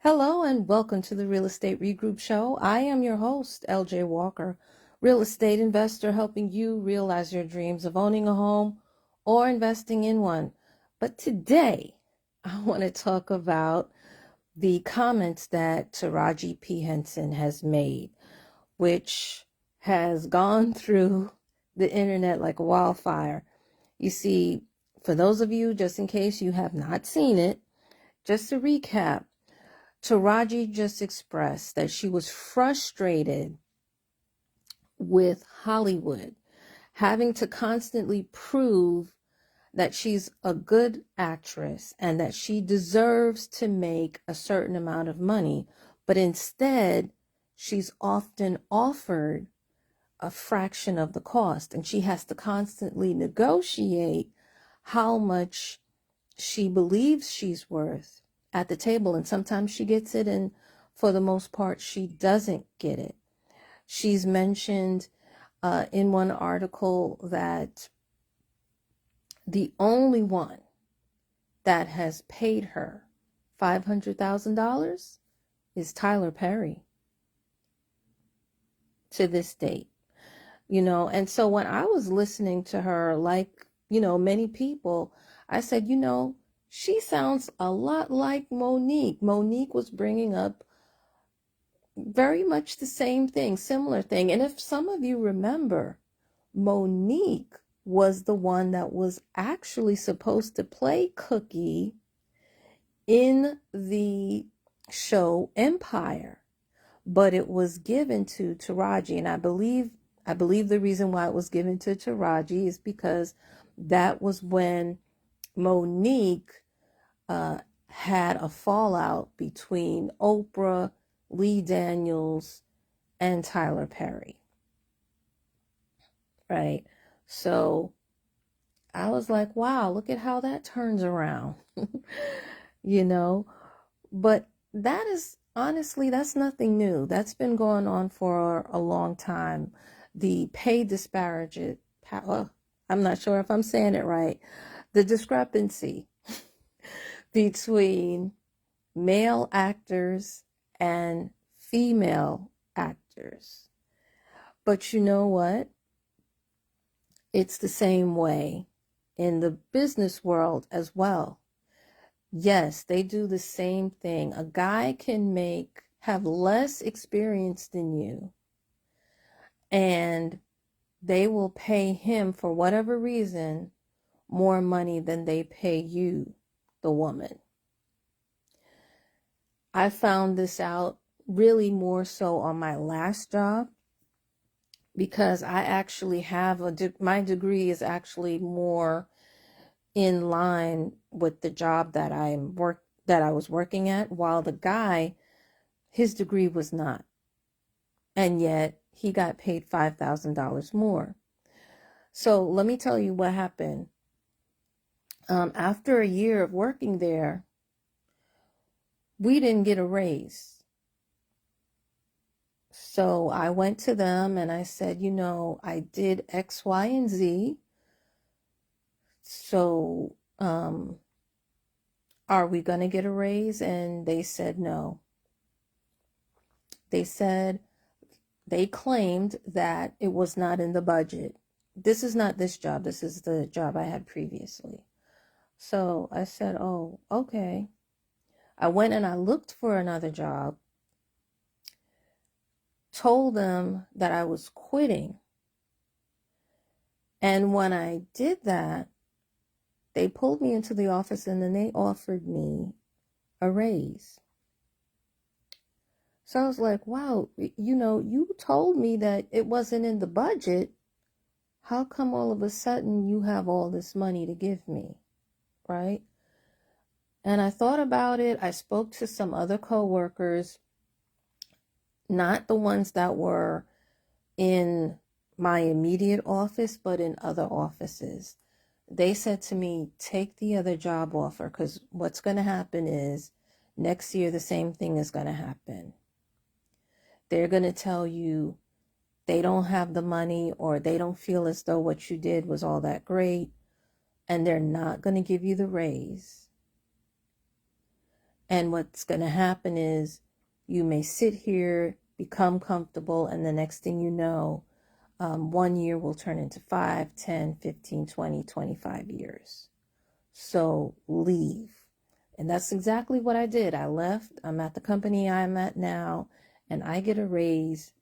Hello and welcome to the Real Estate Regroup Show. I am your host, LJ Walker, real estate investor helping you realize your dreams of owning a home or investing in one. But today, I want to talk about the comments that Taraji P. Henson has made, which has gone through the internet like a wildfire. You see, for those of you, just in case you have not seen it, just to recap, Taraji just expressed that she was frustrated with Hollywood having to constantly prove that she's a good actress and that she deserves to make a certain amount of money, but instead she's often offered a fraction of the cost, and she has to constantly negotiate how much she believes she's worth at the table. And sometimes she gets it, and for the most part she doesn't get it. She's mentioned in one article that the only one that has paid her $500,000 is Tyler Perry to this date. And so when I was listening to her, like, many people, I said, she sounds a lot like Monique. Monique was bringing up very much the same thing, similar thing. And if some of you remember, Monique was the one that was actually supposed to play Cookie in the show Empire, but it was given to Taraji. And I believe the reason why it was given to Taraji is because that was when Monique had a fallout between Oprah, Lee Daniels, and Tyler Perry. Right? So I was like, wow, look at how that turns around. But that is, honestly, that's nothing new. That's been going on for a long time. The pay disparity, I'm not sure if I'm saying it right, the discrepancy between male actors and female actors. But you know what? It's the same way in the business world as well. Yes, they do the same thing. A guy can have less experience than you, and they will pay him, for whatever reason, more money than they pay you, the woman. I found this out really more so on my last job, because I actually have my degree is actually more in line with the job that I was working at, while the guy, his degree was not, and yet he got paid $5,000 more. So let me tell you what happened. After a year of working there, we didn't get a raise. So I went to them and I said, I did X, Y, and Z. So are we going to get a raise? And they said no. They said they claimed that it was not in the budget. This is not this job. This is the job I had previously. So I said, oh, okay. I went and I looked for another job, told them that I was quitting. And when I did that, they pulled me into the office and then they offered me a raise. So I was like, wow, you told me that it wasn't in the budget. How come all of a sudden you have all this money to give me, right? And I thought about it. I spoke to some other coworkers, not the ones that were in my immediate office, but in other offices. They said to me, take the other job offer, because what's going to happen is next year the same thing is going to happen. They're going to tell you they don't have the money, or they don't feel as though what you did was all that great, and they're not going to give you the raise. And what's going to happen is you may sit here, become comfortable, and the next thing you know, 1 year will turn into 5, 10, 15, 20, 25 years. So leave. And that's exactly what I did. I left. I'm at the company I'm at now, and I get a raise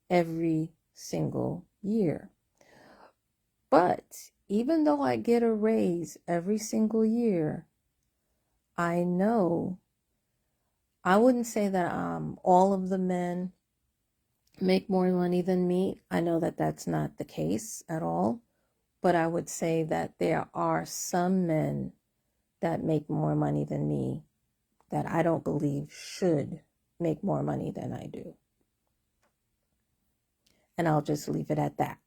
every single year. But even though I get a raise every single year, I know, I wouldn't say that all of the men make more money than me. I know that that's not the case at all. But I would say that there are some men that make more money than me that I don't believe should make more money than I do. And I'll just leave it at that.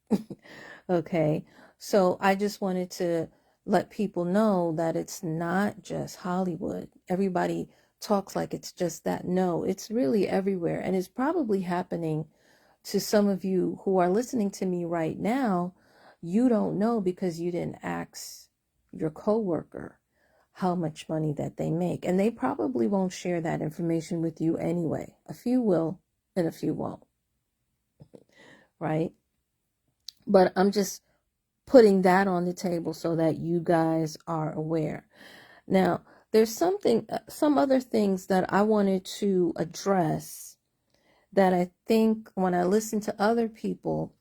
Okay. So I just wanted to let people know that it's not just Hollywood. Everybody talks like it's just that. No, it's really everywhere. And it's probably happening to some of you who are listening to me right now. You don't know because you didn't ask your coworker how much money that they make. And they probably won't share that information with you anyway. A few will and a few won't. Right? But I'm just putting that on the table so that you guys are aware. Now, there's some other things that I wanted to address that I think when I listen to other people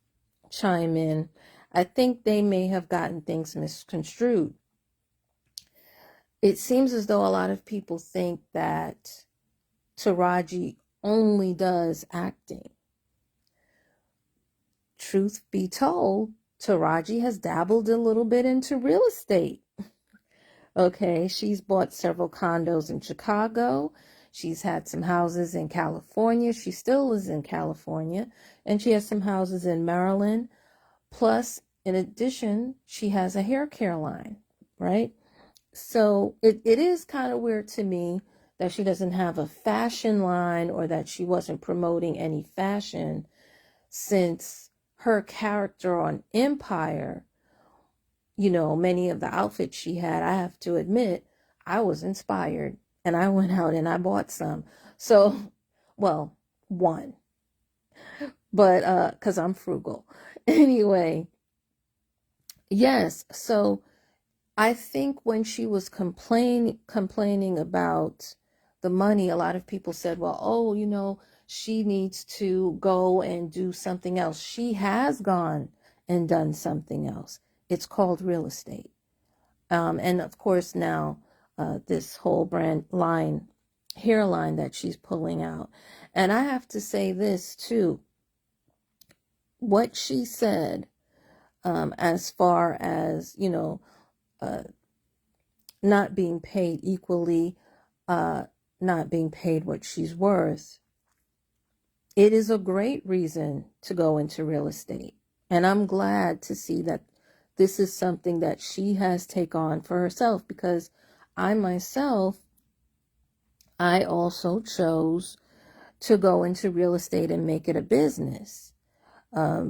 chime in, I think they may have gotten things misconstrued. It seems as though a lot of people think that Taraji only does acting. Truth be told, Taraji has dabbled a little bit into real estate. Okay, she's bought several condos in Chicago. She's had some houses in California. She still is in California. And she has some houses in Maryland. Plus, in addition, she has a hair care line, right? So it is kind of weird to me that she doesn't have a fashion line or that she wasn't promoting any fashion, since her character on Empire, many of the outfits she had, I have to admit, I was inspired and I went out and I bought some. So, well, one, but because I'm frugal. Anyway, yes. So I think when she was complaining about the money, a lot of people said, well, oh, she needs to go and do something else. She has gone and done something else. It's called real estate. And of course now, this whole hairline that she's pulling out. And I have to say this too, what she said, as far as, not being paid equally, not being paid what she's worth, it is a great reason to go into real estate. And I'm glad to see that this is something that she has taken on for herself, because I myself, I also chose to go into real estate and make it a business.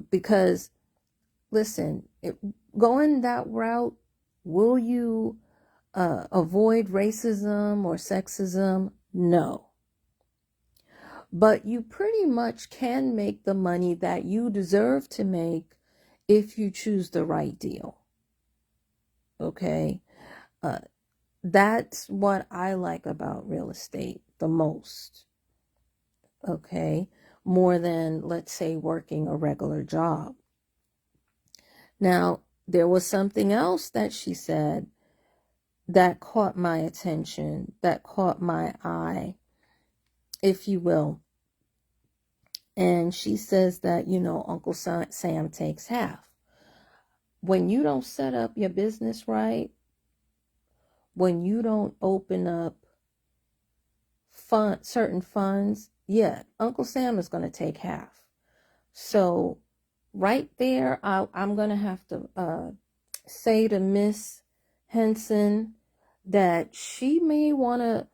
Because, listen, going that route, will you avoid racism or sexism? No. But you pretty much can make the money that you deserve to make if you choose the right deal. Okay? That's what I like about real estate the most. Okay? More than, let's say, working a regular job. Now, there was something else that she said that caught my attention, that caught my eye, if you will. And she says that, Uncle Sam takes half. When you don't set up your business right, when you don't open up certain funds, yeah, Uncle Sam is going to take half. So right there, I'm going to have to say to Miss Henson that she may want to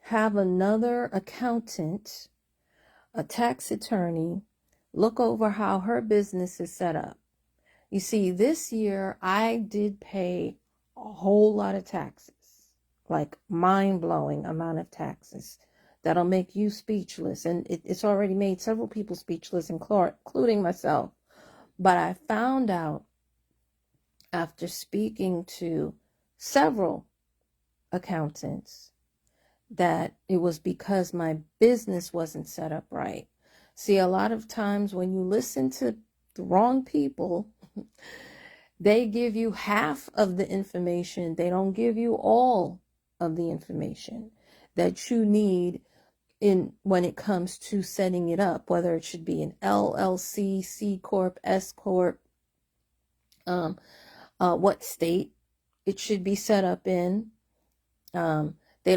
have another accountant, a tax attorney, look over how her business is set up. You see, this year I did pay a whole lot of taxes, like mind-blowing amount of taxes that'll make you speechless. And it's already made several people speechless, including myself. But I found out after speaking to several accountants that it was because my business wasn't set up right. See, a lot of times when you listen to the wrong people, they give you half of the information. They don't give you all of the information that you need in when it comes to setting it up, whether it should be an LLC, C Corp, S Corp, what state it should be set up in. They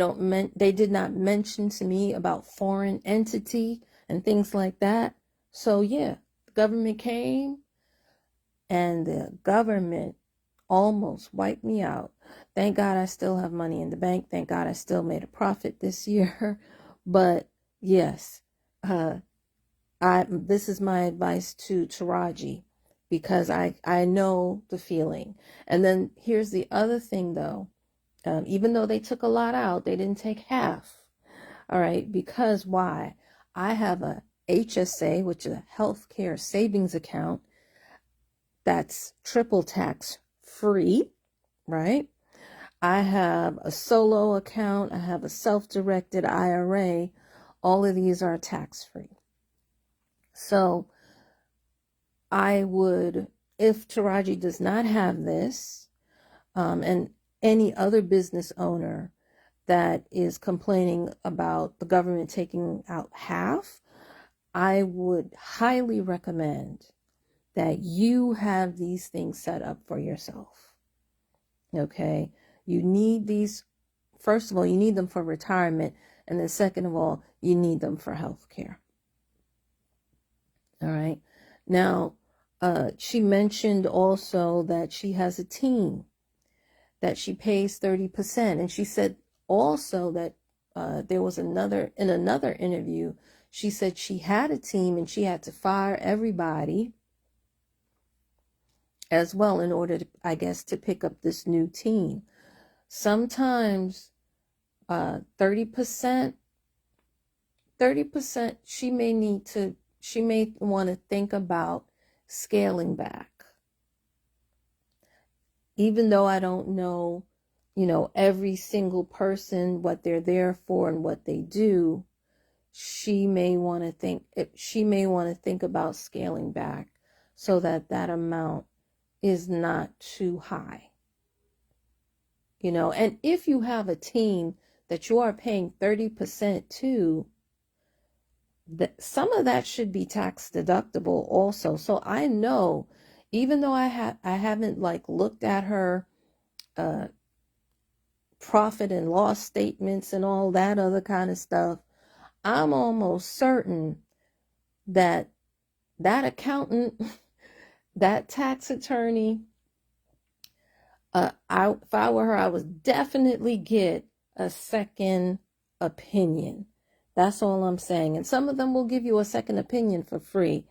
did not mention to me about foreign entity and things like that. So yeah, the government came and the government almost wiped me out. Thank God I still have money in the bank. Thank God I still made a profit this year. But yes, this is my advice to Taraji, because I know the feeling. And then here's the other thing though. Even though they took a lot out, they didn't take half. All right, because why? I have a HSA, which is a healthcare savings account, that's triple tax free, right? I have a solo account. I have a self-directed IRA. All of these are tax free. So I would, if Taraji does not have this, and any other business owner that is complaining about the government taking out half, I would highly recommend that you have these things set up for yourself. Okay? You need these, first of all, you need them for retirement, and then second of all, you need them for health care. All right? Now, she mentioned also that she has a team that she pays 30%. And she said also that there was in another interview, she said she had a team and she had to fire everybody as well in order to, I guess, to pick up this new team. Sometimes 30%, she may want to think about scaling back. Even though I don't know, every single person, what they're there for and what they do, she may want to think about scaling back so that that amount is not too high. And if you have a team that you are paying 30% to, some of that should be tax deductible also. So I know, even though I haven't looked at her profit and loss statements and all that other kind of stuff, I'm almost certain that accountant, that tax attorney, if I were her, I would definitely get a second opinion. That's all I'm saying. And some of them will give you a second opinion for free,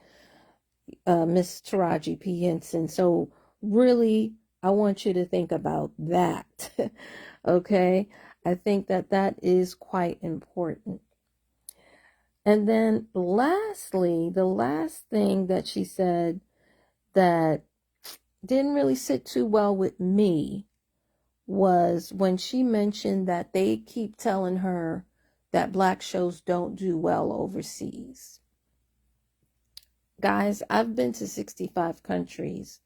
Miss Taraji P. Henson. So really, I want you to think about that. Okay? I think that is quite important. And then lastly, the last thing that she said that didn't really sit too well with me was when she mentioned that they keep telling her that Black shows don't do well overseas. Guys, I've been to 65 countries,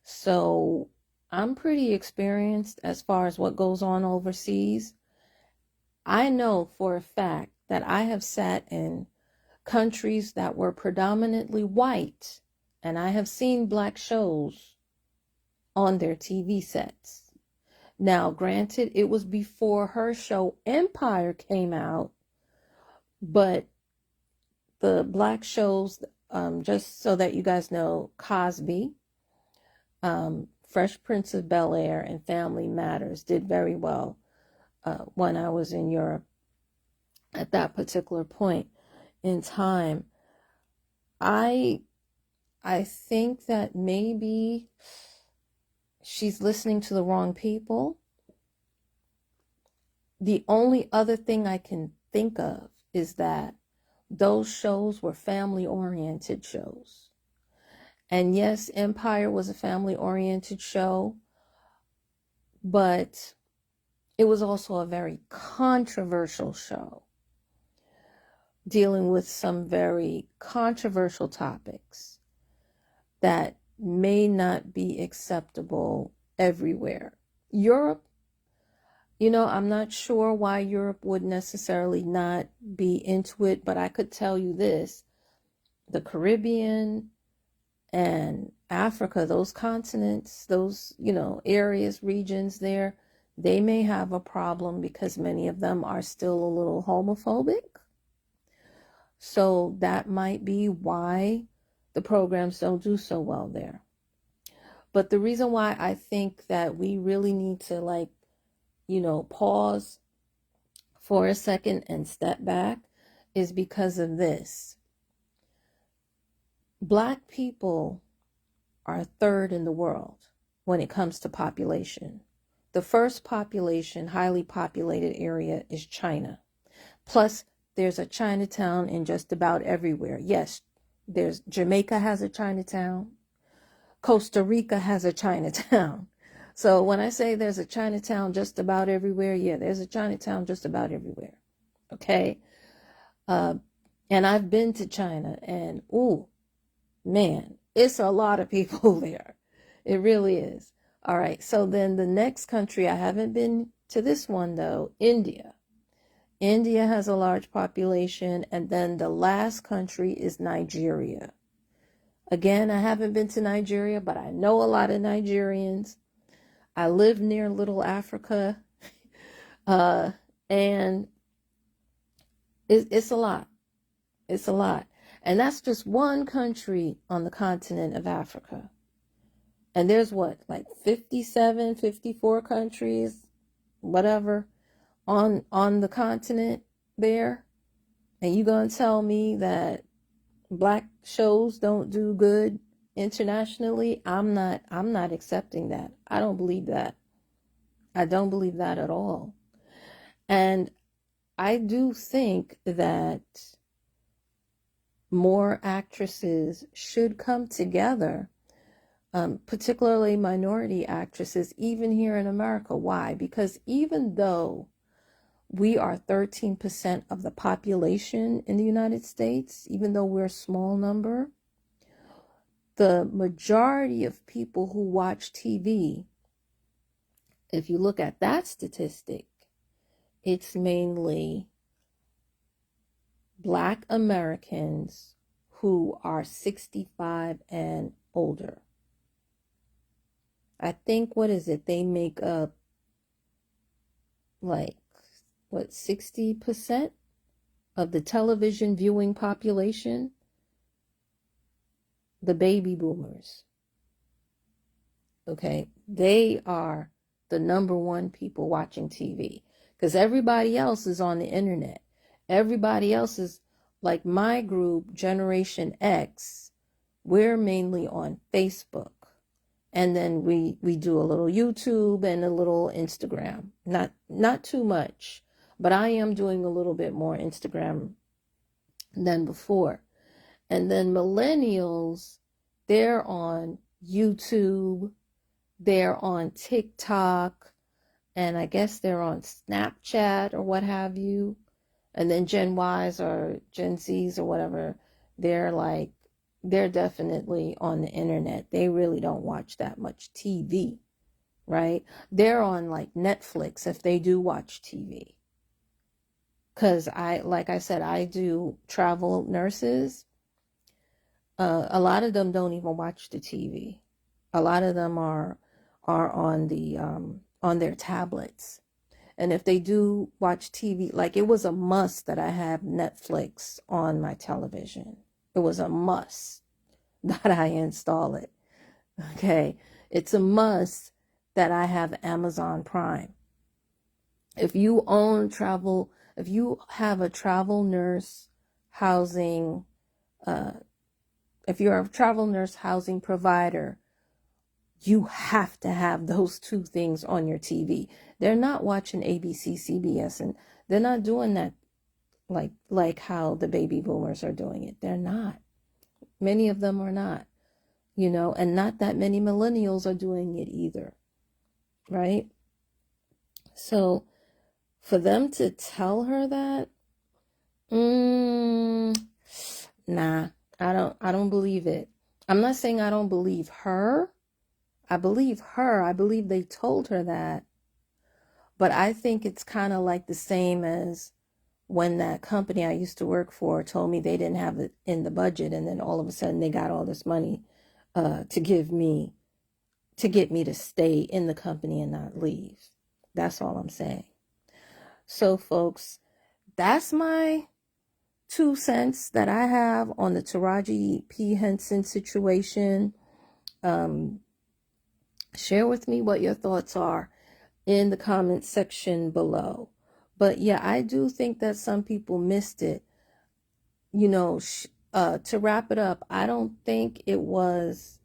so I'm pretty experienced as far as what goes on overseas. I know for a fact that I have sat in countries that were predominantly white, and I have seen Black shows on their TV sets. Now, granted, it was before her show Empire came out, but the Black shows, just so that you guys know, Cosby, Fresh Prince of Bel-Air, and Family Matters did very well when I was in Europe at that particular point in time. I think that maybe she's listening to the wrong people. The only other thing I can think of is that those shows were family-oriented shows. And yes, Empire was a family-oriented show, but it was also a very controversial show, dealing with some very controversial topics that may not be acceptable everywhere. Europe, I'm not sure why Europe would necessarily not be into it, but I could tell you this: the Caribbean and Africa, those continents, those, areas, regions there, they may have a problem because many of them are still a little homophobic. So that might be why the programs don't do so well there. But the reason why I think that we really need to pause for a second and step back is because of this. Black people are third in the world when it comes to population. The first population, highly populated area is China. Plus, there's a Chinatown in just about everywhere. Yes, Jamaica has a Chinatown. Costa Rica has a Chinatown. So when I say there's a Chinatown just about everywhere, yeah, there's a Chinatown just about everywhere. Okay? And I've been to China, and ooh, man, it's a lot of people there. It really is. All right, so then the next country, I haven't been to this one though, India. India has a large population, and then the last country is Nigeria. Again, I haven't been to Nigeria, but I know a lot of Nigerians. I live near Little Africa, and it's a lot. It's a lot. And that's just one country on the continent of Africa. And there's like 57, 54 countries, whatever, on the continent there. And you gonna tell me that Black shows don't do good internationally? I'm not accepting that. I don't believe that. I don't believe that at all. And I do think that more actresses should come together, particularly minority actresses, even here in America. Why? Because even though we are 13% of the population in the United States, even though we're a small number, the majority of people who watch TV, if you look at that statistic, it's mainly Black Americans who are 65 and older. I think, what is it? They make up 60% of the television viewing population? The baby boomers. Okay, they are the number one people watching TV, because everybody else is on the internet. Everybody else is like my group, Generation X. We're mainly on Facebook. And then we do a little YouTube and a little Instagram. Not too much, but I am doing a little bit more Instagram than before. And then millennials, they're on YouTube, they're on TikTok, and I guess they're on Snapchat or what have you. And then Gen Ys or Gen Zs or whatever, they're definitely on the internet. They really don't watch that much TV, right? They're on like Netflix if they do watch TV. Because like I said, I do travel nurses. A lot of them don't even watch the TV. A lot of them are on their tablets. And if they do watch TV, like it was a must that I have Netflix on my television. It was a must that I install it. Okay. It's a must that I have Amazon Prime. If you have a travel nurse housing, if you're a travel nurse housing provider, you have to have those two things on your TV. They're not watching ABC, CBS, and they're not doing that like how the baby boomers are doing it. They're not. Many of them are not, and not that many millennials are doing it either, right? So for them to tell her that, nah, I don't believe it. I'm not saying I don't believe her. I believe her. I believe they told her that. But I think it's kind of like the same as when that company I used to work for told me they didn't have it in the budget, and then all of a sudden they got all this money to get me to stay in the company and not leave. That's all I'm saying. So folks, that's my 2 cents that I have on the Taraji P. Henson situation. Share with me what your thoughts are in the comments section below. But yeah, I do think that some people missed it. To wrap it up, I don't think it was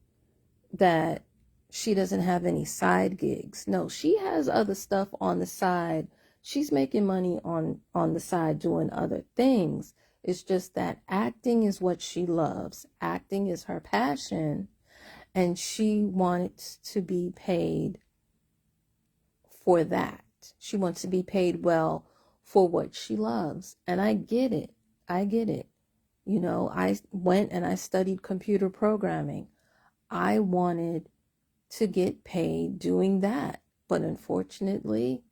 that she doesn't have any side gigs. No, she has other stuff on the side. She's making money on the side doing other things. It's just that acting is what she loves. Acting is her passion, and she wants to be paid for that. She wants to be paid well for what she loves. And I get it. I get it. I went and I studied computer programming. I wanted to get paid doing that. But unfortunately,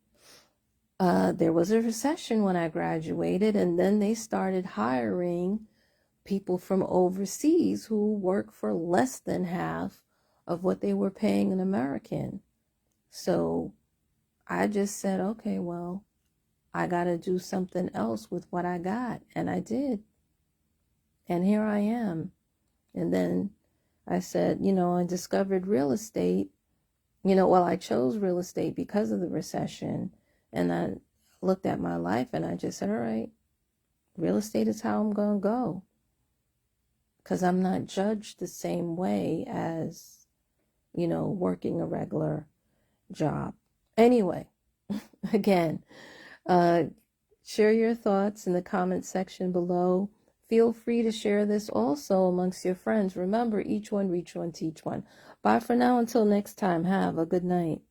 there was a recession when I graduated, and then they started hiring people from overseas who work for less than half of what they were paying an American. So I just said, okay, well, I got to do something else with what I got. And I did. And here I am. And then I said, I discovered real estate. I chose real estate because of the recession. And I looked at my life and I just said, all right, real estate is how I'm going to go. Because I'm not judged the same way as, working a regular job. Anyway, again, share your thoughts in the comment section below. Feel free to share this also amongst your friends. Remember, each one, reach one, teach one. Bye for now. Until next time. Have a good night.